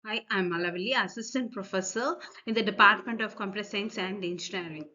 Hi, I'm Malavali, Assistant Professor in the Department of Computer Science and Engineering.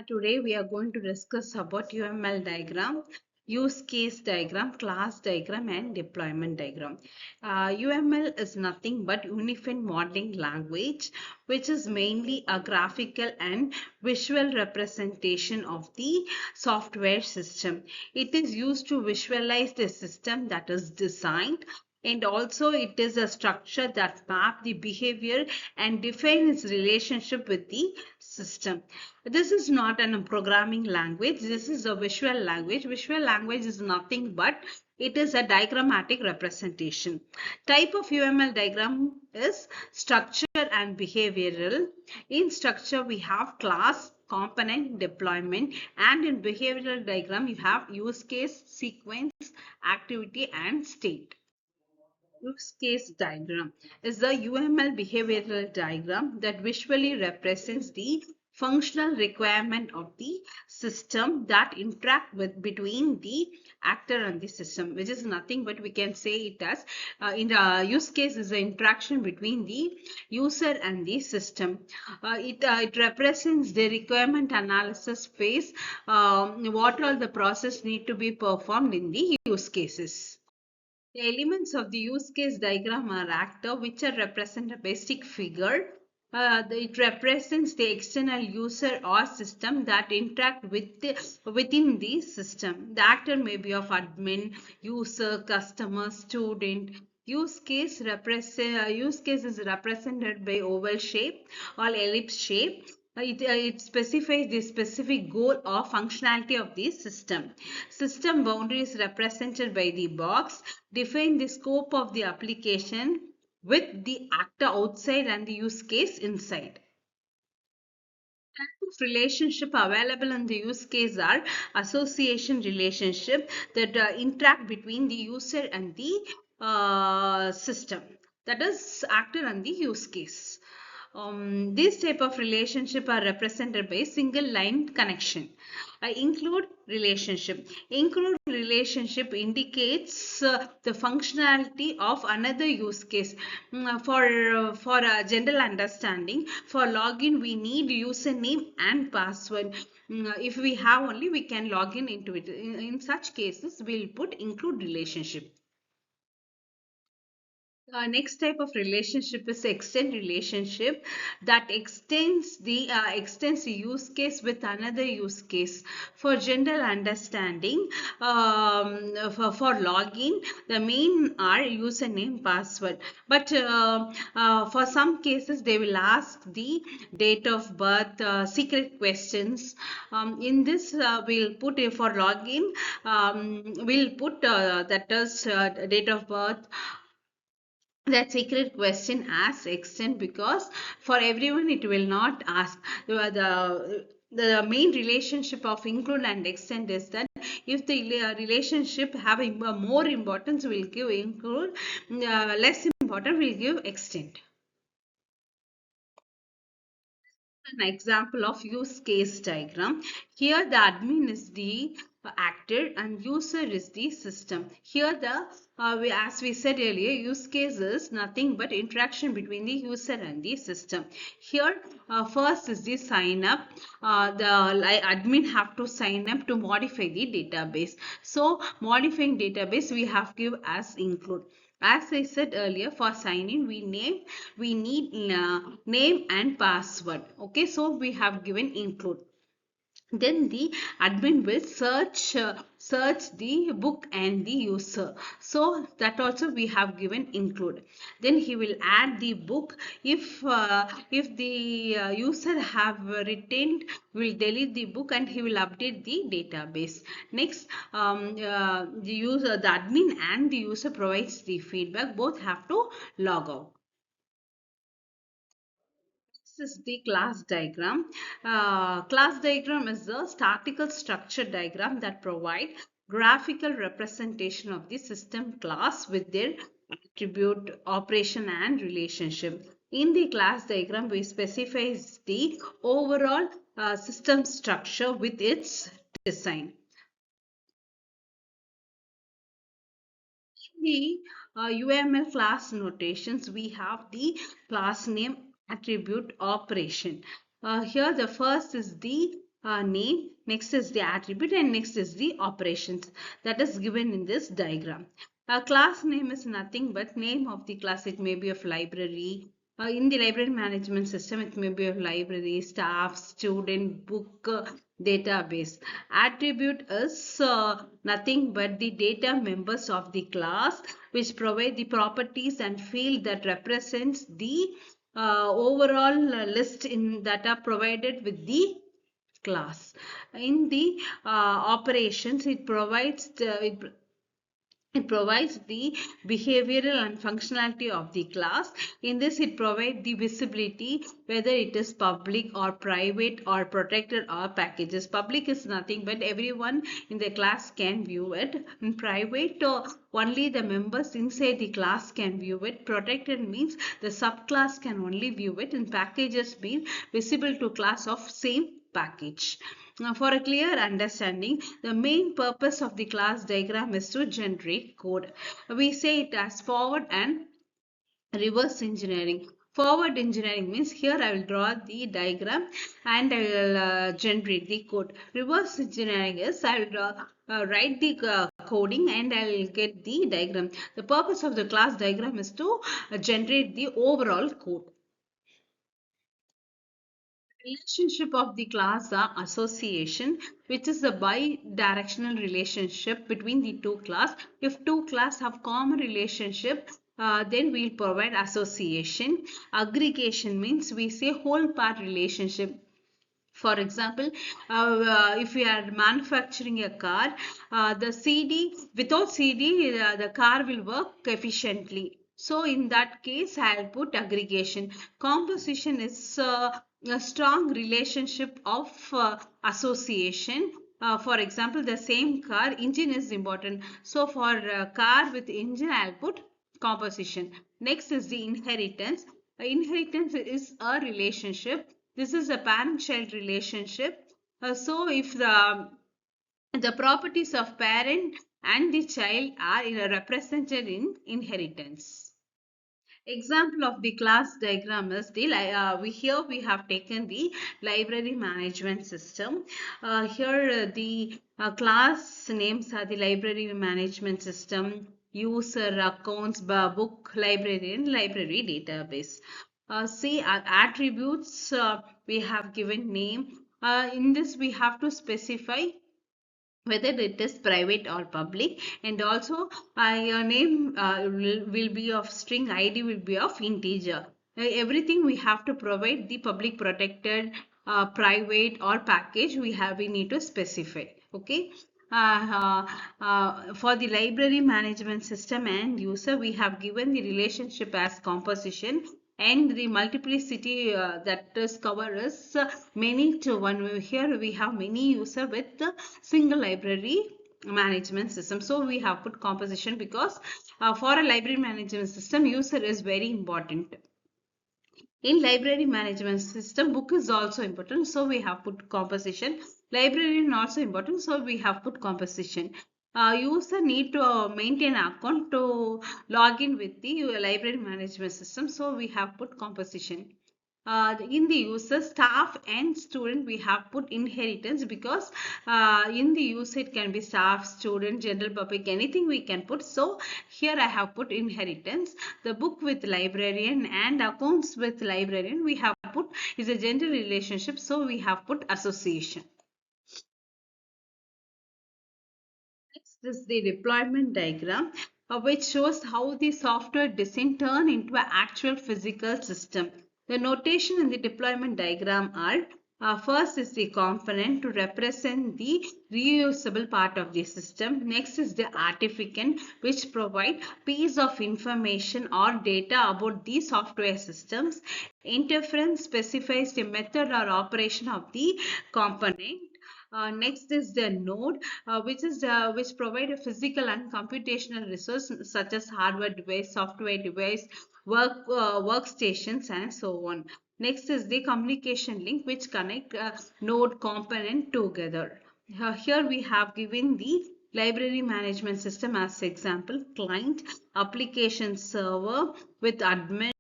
Today we are going to discuss about UML diagram, use case diagram, class diagram, and deployment diagram. UML is nothing but Unified Modeling Language, which is mainly a graphical and visual representation of the software system. It is used to visualize the system that is designed, and also it is a structure that map the behavior and define its relationship with the system. This is not a programming language. This is a visual language. Visual language is nothing but it is a diagrammatic representation. Type of UML diagram is structure and behavioral. In structure, we have class, component, deployment, and in behavioral diagram, you have use case, sequence, activity, and state. Use case diagram is the UML behavioral diagram that visually represents the functional requirement of the system that interact with between the actor and the system, which is nothing but we can say it as in the use case is the interaction between the user and the system. It represents the requirement analysis phase, what all the process need to be performed in the use cases. The elements of the use case diagram are actor, which are represent a basic figure. It represents the external user or system that interact with within the system. The actor may be of admin, user, customer, student. Use case is represented by oval shape or ellipse shape. It specifies the specific goal or functionality of the system. System boundaries represented by the box define the scope of the application with the actor outside and the use case inside. Type of relationship available in the use case are association relationship that interact between the user and the system, that is actor and the use case. This type of relationship are represented by single line connection. Include relationship. Include relationship indicates the functionality of another use case. For general understanding, for login we need username and password. If we have only, we can log into it. In such cases, we'll put include relationship. Next type of relationship is extend relationship that extends the use case with another use case. For general understanding, for login, the main are username password. But for some cases, they will ask the date of birth, secret questions. In this, we'll put for login, we'll put that is date of birth, that secret question as extent, because for everyone it will not ask. The main relationship of include and extend is that if the relationship have more importance, will give include, less important will give extend. An example of use case diagram. Here the admin is the actor and user is the system. Here as we said earlier, use case is nothing but interaction between the user and the system. Here first is the sign up. The admin have to sign up to modify the database. So modifying database we have give as include. As I said earlier, for sign in we need name and password. Okay, so we have given include. Then the admin will search the book and the user, so that also we have given include. Then he will add the book. If the user have retained, will delete the book and he will update the database. Next, the admin and the user provides the feedback, both have to log out. This is the class diagram. Class diagram is the statistical structure diagram that provide graphical representation of the system class with their attribute, operation, and relationship. In the class diagram, we specify the overall system structure with its design. The UML class notations, we have the class name, attribute, operation. Here the first is the name, next is the attribute, and next is the operations that is given in this diagram. A class name is nothing but name of the class. It may be of library. In the library management system, it may be of library, staff, student, book, database. Attribute is nothing but the data members of the class which provide the properties and field that represents the overall list in that are provided with the class. In the operations, it provides the behavioral and functionality of the class. In this, it provides the visibility, whether it is public or private or protected or packages. Public is nothing but everyone in the class can view it. In private, only the members inside the class can view it. Protected means the subclass can only view it. And packages mean visible to class of same package. Now, for a clear understanding, the main purpose of the class diagram is to generate code. We say it as forward and reverse engineering. Forward engineering means here I will draw the diagram and I will generate the code. Reverse engineering is I will write the coding and I will get the diagram. The purpose of the class diagram is to generate the overall code. Relationship of the class are association, which is the bi-directional relationship between the two class. If two class have common relationship, then we'll provide association. Aggregation means we say whole part relationship. For example, if we are manufacturing a car, the CD, without CD, the car will work efficiently. So in that case, I'll put aggregation. Composition is a strong relationship of association. For example, the same car, engine is important. So for a car with engine, I'll put composition. Next is the inheritance. Inheritance is a relationship. This is a parent-child relationship. So if the properties of parent and the child are represented in inheritance. Example of the class diagram is the here we have taken the library management system. Here the class names are the library management system, user accounts, book, librarian, library database. See attributes, we have given name. In this we have to specify whether it is private or public, and also your name will be of string, id will be of integer. Everything we have to provide the public, protected, private or package, we need to specify. Okay. For the library management system and user, we have given the relationship as composition, and the multiplicity that is covered is many to one. Here we have many user with the single library management system. So we have put composition because for a library management system, user is very important. In library management system, book is also important, so we have put composition. Librarian also important, so we have put composition. User need to maintain account to log in with the library management system, so we have put composition. In the user, staff and student, we have put inheritance because in the user it can be staff, student, general public, anything we can put. So here I have put inheritance. The book with librarian and accounts with librarian, we have put is a gender relationship, so we have put association. Next is the deployment diagram, which shows how the software design turn into an actual physical system. The notation in the deployment diagram are first is the component to represent the reusable part of the system. Next is the artifact, which provide piece of information or data about the software systems. Interference specifies the method or operation of the component. Next is the node, which provide a physical and computational resource such as hardware device, software device, workstations, and so on. Next is the communication link, which connect node component together. Here we have given the Library management system as example, client, application server with admin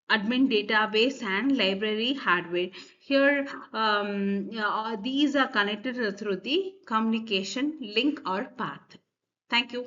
database and library hardware. Here, these are connected through the communication link or path. Thank you.